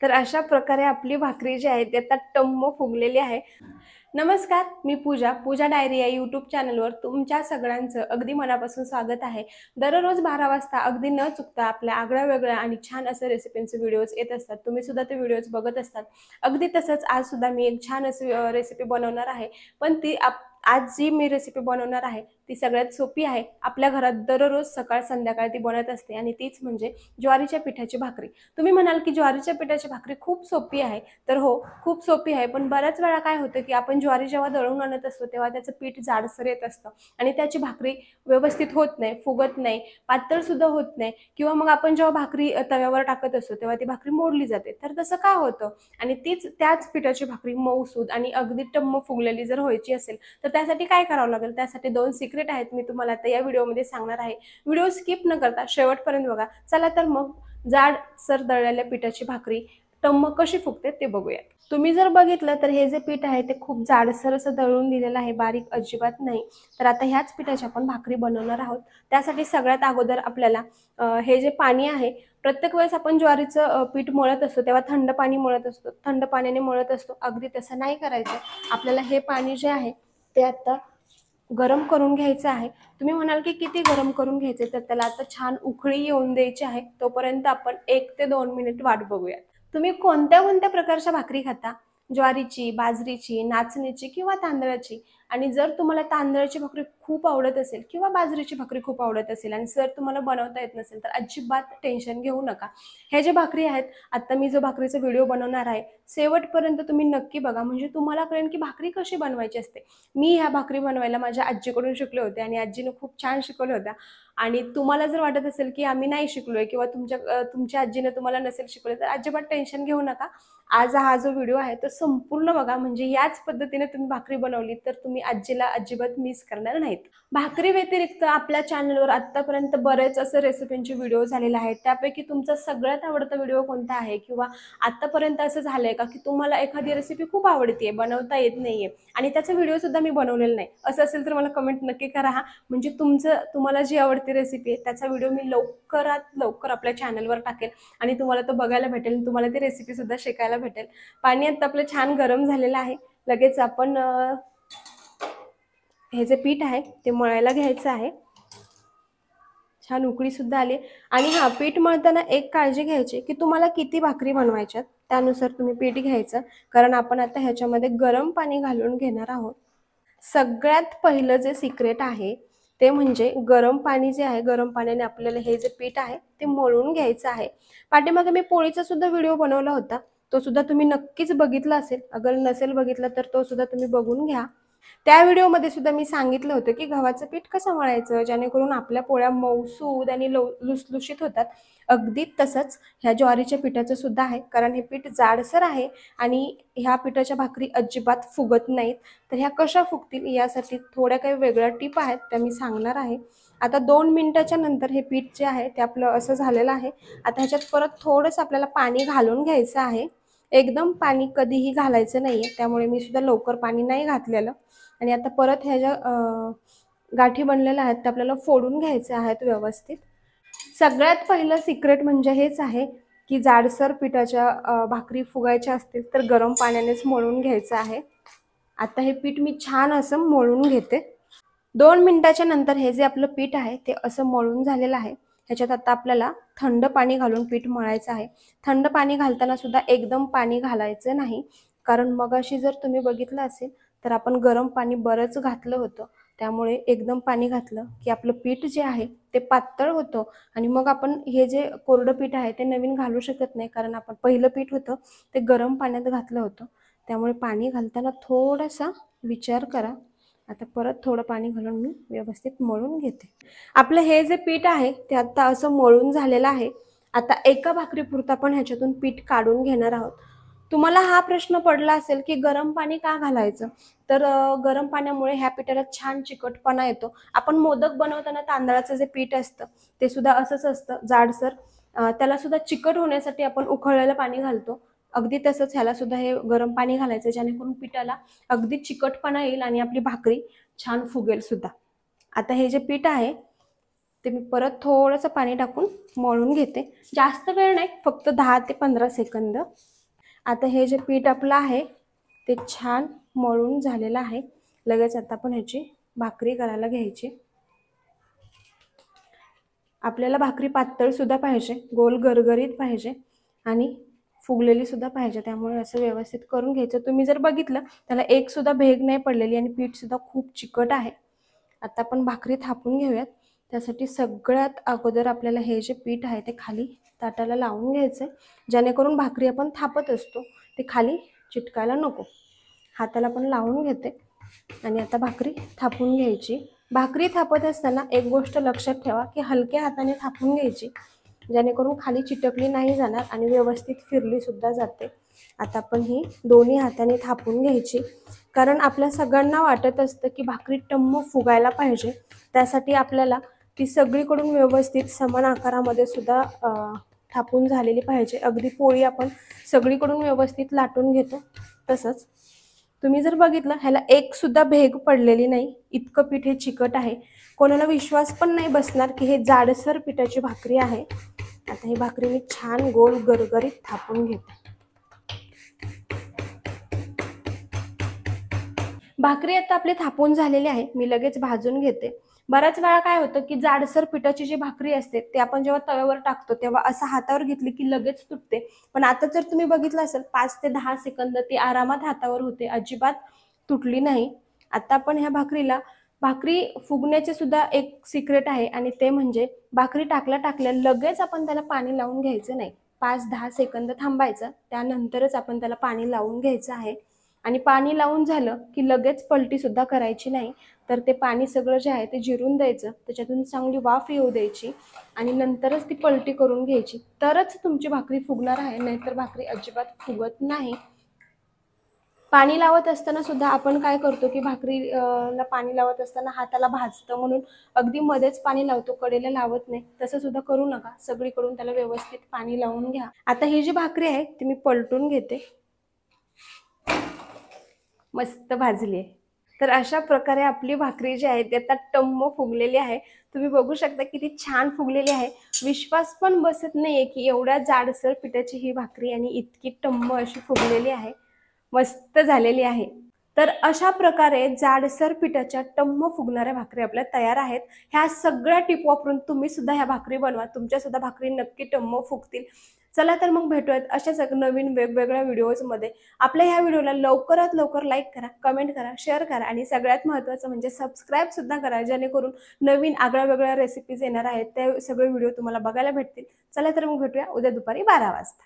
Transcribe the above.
तर अशा प्रकारे आपली भाकरी जी आहे ती आता टम्म फुगलेली आहे। नमस्कार, मी पूजा डायरी या यूट्यूब चॅनलवर तुमच्या सगळ्यांचं अगदी मनापासून स्वागत आहे। दररोज 12 वाजता अगदी न चुकता आपल्या आगळ्या-वेगळ्या आणि छान असे रेसिपींचे व्हिडिओज येत असतात। तुम्ही सुद्धा ते व्हिडिओज बघत असतात। अगदी तसंच आज सुद्धा मी एक छान अशी रेसिपी बनवणार आहे। पण ती आज जी मी रेसिपी बनवणार आहे ती सगळ्यात सोपी आहे। आपल्या घरात दररोज सकाळ संध्याकाळ ती बनत असते आणि तीच म्हणजे ज्वारीच्या पिठाची भाकरी। तुम्ही म्हणाल की ज्वारीच्या पिठाची भाकरी खूप सोपी आहे, तर हो, खूप सोपी आहे। पण बऱ्याच वेळा काय होतं की आपण ज्वारी जेव्हा दळून आणत असतो तेव्हा त्याचं पीठ जाडसर येत असतं आणि त्याची भाकरी व्यवस्थित होत नाही, फुगत नाही, पातळ सुद्धा होत नाही किंवा मग आपण जेव्हा भाकरी तव्यावर टाकत असतो तेव्हा ती भाकरी मोडली जाते। तर तसं का होतं? आणि त्याच पिठाची भाकरी मऊसूद आणि अगदी टम्म फुगलेली जर व्हायची असेल तर त्यासाठी काय करावं लागेल? त्यासाठी 2 सिक्रेट आहेत, मी तुम्हाला आता या व्हिडिओमध्ये सांगणार आहे। व्हिडिओ स्किप न करता शेवटपर्यंत बघा। चला तर मग जाडसर दळलेल्या पिठाची भाकरी टम्म कशी फुगते ते बघूया। तुम्ही जर बघितलं तर हे जे पीठ आहे ते खूप जाडसर असं दळून दिलेलं आहे, बारीक अजिबात नाही। तर आता ह्याच पिठाची आपण भाकरी बनवणार आहोत। त्यासाठी सगळ्यात अगोदर आपल्याला हे जे पाणी आहे, प्रत्येक वेळेस आपण ज्वारीचं पीठ मळत असतो तेव्हा थंड पाणी मळत असतो, थंड पाण्याने मळत असतो। अगदी तसं नाही करायचं। आपल्याला हे पाणी जे आहे ते आता गरम करून घ्यायचं आहे। तुम्ही म्हणाल की किती गरम करून घ्यायचे? तर त्याला आता छान उकळी येऊन द्यायची आहे। तोपर्यंत आपण 1 ते 2 मिनिट वाट बघूया। तुम्ही कोणत्या कोणत्या प्रकारच्या भाकरी खाता? ज्वारीची, बाजरीची, नाचणीची किंवा तांदळाची? आणि जर तुम्हाला तांदळाची भाकरी खूप आवडत असेल किंवा बाजरीची भाकरी खूप आवडत असेल आणि जर तुम्हाला बनवता येत नसेल तर अजिबात टेन्शन घेऊ नका। हे जे भाकरी आहेत, आता मी जो भाकरीचा व्हिडिओ बनवणार आहे, शेवटपर्यंत तुम्ही नक्की बघा, म्हणजे तुम्हाला कळेल की भाकरी कशी बनवायची असते। मी ह्या भाकरी बनवायला माझ्या आजीकडून शिकले होते आणि आजीने खूप छान शिकवल्या होत्या। आणि तुम्हाला जर वाटत असेल की आम्ही नाही शिकलोय किंवा तुमच्या आजीने तुम्हाला नसेल शिकवले तर अजिबात टेन्शन घेऊ नका। आज हा जो व्हिडिओ आहे तो संपूर्ण बघा, म्हणजे याच पद्धतीने तुम्ही भाकरी बनवली तर तुम्ही आजीला अजिबात मिस करणार नाहीत। भाकरी व्यतिरिक्त आपल्या चॅनलवर आतापर्यंत बरेच असे रेसिपींचे व्हिडिओ झालेले आहेत। त्यापैकी तुमचा सगळ्यात आवडता व्हिडिओ कोणता आहे? किंवा आतापर्यंत असं झालंय का की तुम्हाला एखादी रेसिपी खूप आवडते, बनवता येत नाहीये आणि त्याचा व्हिडिओ सुद्धा मी बनवलेला नाही, असं असेल तर मला कमेंट नक्की करा हा। म्हणजे तुम्हाला जी आवडती रेसिपी आहे त्याचा व्हिडिओ मी लवकरात लवकर आपल्या चॅनलवर टाकेल आणि तुम्हाला तो बघायला भेटेल, तुम्हाला ती रेसिपी सुद्धा शिकायला भेटेल। पाणी आता आपलं छान गरम झालेलं आहे। लगेच आपण हे जे पीठ आहे ते मळायला घ्यायचं आहे। छान उकळी सुद्धा आली। आणि हा, पीठ मळताना एक काळजी घ्यायची की तुम्हाला किती भाकरी बनवायच्यात त्यानुसार तुम्ही पीठ घ्यायचं, कारण आपण आता ह्याच्यामध्ये गरम पाणी घालून घेणार आहोत। सगळ्यात पहिलं जे सिक्रेट आहे ते म्हणजे गरम पाणी जे आहे, गरम पाण्याने आपल्याला हे जे पीठ आहे ते मळून घ्यायचं आहे। पाठीमागे मी पोळीचा सुद्धा व्हिडिओ बनवला होता, तो सुद्धा तुम्ही नक्कीच बघितला असेल। अगर नसेल बघितला तर तो सुद्धा तुम्ही बघून घ्या। त्या व्हिडिओमध्ये सुद्धा मी सांगितलं होतं की गव्हाचं पीठ कसं मळायचं जेणेकरून आपल्या पोळ्या मऊसूद आणि लुसलुशीत होतात। अगदी तसंच ह्या ज्वारीच्या पिठाचं सुद्धा आहे, कारण हे पीठ जाडसर आहे आणि ह्या पिठाच्या भाकरी अजिबात फुगत नाहीत। तर ह्या कशा फुगतील यासाठी थोड्या काही वेगळ्या टिप आहेत त्या मी सांगणार आहे। आता 2 मिनिटाच्या नंतर हे पीठ जे आहे ते आपलं असं झालेलं आहे। आता ह्याच्यात परत थोडंसं आपल्याला पाणी घालून घ्यायचं आहे। एकदम पाणी कधीही घालायचं नाहीये, त्यामुळे मी सुद्धा लवकर पाणी नाही घातलेलं। आणि आता परत ह्या ज्या गाठी बनलेल्या आहेत त्या आपल्याला फोडून घ्यायच्या आहेत व्यवस्थित। सगळ्यात पहिलं सिक्रेट म्हणजे हेच आहे की जाडसर पिठाच्या भाकरी फुगायच्या असतील तर गरम पाण्यानेच मळून घ्यायचं आहे। आता हे पीठ मी छान असं मळून घेते। 2 मिनिटाच्या नंतर हे जे आपलं पीठ आहे ते असं मळून झालेलं आहे। ह्याच्यात आता आपल्याला थंड पाणी घालून पीठ मळायचं आहे। थंड पाणी घालताना सुद्धा एकदम पाणी घालायचं नाही, कारण मगाशी जर तुम्ही बघितलं असेल तर आपण गरम पाणी बरंच घातलं होतं, त्यामुळे एकदम पाणी घातलं की आपलं पीठ जे आहे ते पातळ होतं आणि मग आपण हे जे कोरडं पीठ आहे ते नवीन घालू शकत नाही, कारण आपण पहिलं पीठ होतं ते गरम पाण्यात घातलं होतं। त्यामुळे पाणी घालताना थोडासा विचार करा। आता परत थोडं पाणी घालून मी व्यवस्थित मळून घेते। आपलं हे जे पीठ आहे ते आता असं मळून झालेलं आहे। आता एका भाकरीपुरतं आपण ह्याच्यातून पीठ काढून घेणार आहोत। तुम्हाला हा प्रश्न पडला असेल की गरम पाणी का घालायचं? तर गरम पाण्यामुळे ह्या पिठाला छान चिकटपणा येतो। आपण मोदक बनवताना तांदळाचं जे पीठ असतं ते सुद्धा असंच असतं जाडसर, त्याला सुद्धा चिकट होण्यासाठी आपण उकळलेलं पाणी घालतो। अगदी तसंच ह्याला सुद्धा हे गरम पाणी घालायचं जेणेकरून पिठाला अगदी चिकटपणा येईल आणि आपली भाकरी छान फुगेल सुद्धा। आता हे जे पीठ आहे ते मी परत थोडंसं पाणी टाकून मळून घेते। जास्त वेळ नाही, फक्त 10 ते 15 सेकंद। आता हे जे पीठ आपलं आहे ते छान मळून झालेलं आहे. लगेच आता आपण ह्याची भाकरी करायला घ्यायची. आपल्याला भाकरी पातळ सुद्धा पाहिजे, गोल गरगरीत पाहिजे आणि फुगलेली सुद्धा पाहिजे. त्यामुळे असं व्यवस्थित करून घ्यायचं. तुम्ही जर बघितलं त्याला एक सुद्धा भेग नाही पडलेली आणि पीठ सुद्धा खूप चिकट आहे. आता आपण भाकरी थापून घेऊयात. त्यासाठी सगळ्यात अगोदर आपल्याला हे जे पीठ आहे ते खाली ताटाला लावून घ्यायचं, जेणेकरून भाकरी आपण थापत असतो ते खाली चिटकायला नको. हाताला पण लावून घेते आणि आता भाकरी थापून घ्यायची. भाकरी थापत असताना एक गोष्ट लक्षात ठेवा की हलक्या हाताने थापून घ्यायची, जेणेकरून खाली चिटकली नाही जाणार आणि व्यवस्थित फिरली सुद्धा जाते. आता आपण ही दोन्ही हाताने थापून घ्यायची, कारण आपल्या सगळ्यांना वाटत असतं की भाकरी टम्म फुगायला पाहिजे. त्यासाठी आपल्याला ती सगळीकडून व्यवस्थित समान आकारामध्ये सुद्धा थापून झालेली पाहिजे. अगदी पोळी आपण सगळीकडून व्यवस्थित लाटून घेतो तसंच. तुम्ही जर बघितलं ह्याला एक सुद्धा भेग पडलेली नाही, इतकं पीठ हे चिकट आहे. कोणाला विश्वास पण नाही बसणार की हे जाडसर पिठाची भाकरी आहे. आता ही भाकरी मी छान गोल गरगरीत थापून घेते. भाकरी आता आपली थापून झालेली आहे. मी लगेच भाजून घेते. बऱ्याच वेळा काय होतं की जाडसर पिठाची जी भाकरी असते ते आपण जेव्हा तव्यावर टाकतो तेव्हा असं हातावर घेतली की लगेच तुटते. पण आता जर तुम्ही बघितलं असेल 5 ते 10 सेकंद ती आरामात हातावर होते, अजिबात तुटली नाही. आता आपण ह्या भाकरी फुगण्याचे सुद्धा एक सिक्रेट आहे आणि ते म्हणजे भाकरी टाकल्या लगेच आपण त्याला पाणी लावून घ्यायचं नाही. 5-10 सेकंद थांबायचं, त्यानंतरच आपण त्याला पाणी लावून घ्यायचं आहे. आणि पाणी लावून झालं की लगेच पलटी सुद्धा करायची नाही, तर ते पाणी सगळं जे आहे ते जिरून द्यायचं, त्याच्यातून चांगली वाफ येऊ द्यायची आणि नंतरच ती पलटी करून घ्यायची, तरच तुमची भाकरी फुगणार आहे. नाहीतर भाकरी अजिबात फुगत नाही. पाणी लावत असताना सुद्धा आपण काय करतो की भाकरीला पाणी लावत असताना हाताला भाजतं म्हणून अगदी मध्येच पाणी लावतो, कडेला लावत नाही. तसं सुद्धा करू नका. सगळीकडून त्याला व्यवस्थित पाणी लावून घ्या. आता ही जी भाकरी आहे ती मी पलटून घेते. मस्त भाजली आहे. तर अशा प्रकारे आपली भाकरी जी आहे ती आता टम्म फुगलेली आहे. तुम्ही बघू शकता किती छान फुगलेली आहे. विश्वास पण बसत नाहीये की एवढ्या जाडसर पिठाची ही भाकरी आणि इतकी टम्म अशी फुगलेली आहे. मस्त झालेली आहे. तर अशा प्रकारे जाडसर पिठाच्या टम्म फुगणाऱ्या भाकरी आपल्या तयार आहेत. ह्या सगळ्या टिप वापरून तुम्ही सुद्धा ह्या भाकरी बनवा. तुमच्या सुद्धा भाकरी नक्की टम्म फुगतील. चला तर मग भेटूयात अशाच नवीन वेगवेगळ्या व्हिडिओजमध्ये. आपल्या ह्या व्हिडिओला लवकरात लवकर लाईक करा, कमेंट करा, शेअर करा आणि सगळ्यात महत्त्वाचं म्हणजे सबस्क्राईब सुद्धा करा, जेणेकरून नवीन आगळ्या वेगळ्या रेसिपीज येणार आहेत ते सगळे व्हिडिओ तुम्हाला बघायला भेटतील. चला तर मग भेटूया उद्या दुपारी 12 वाजता.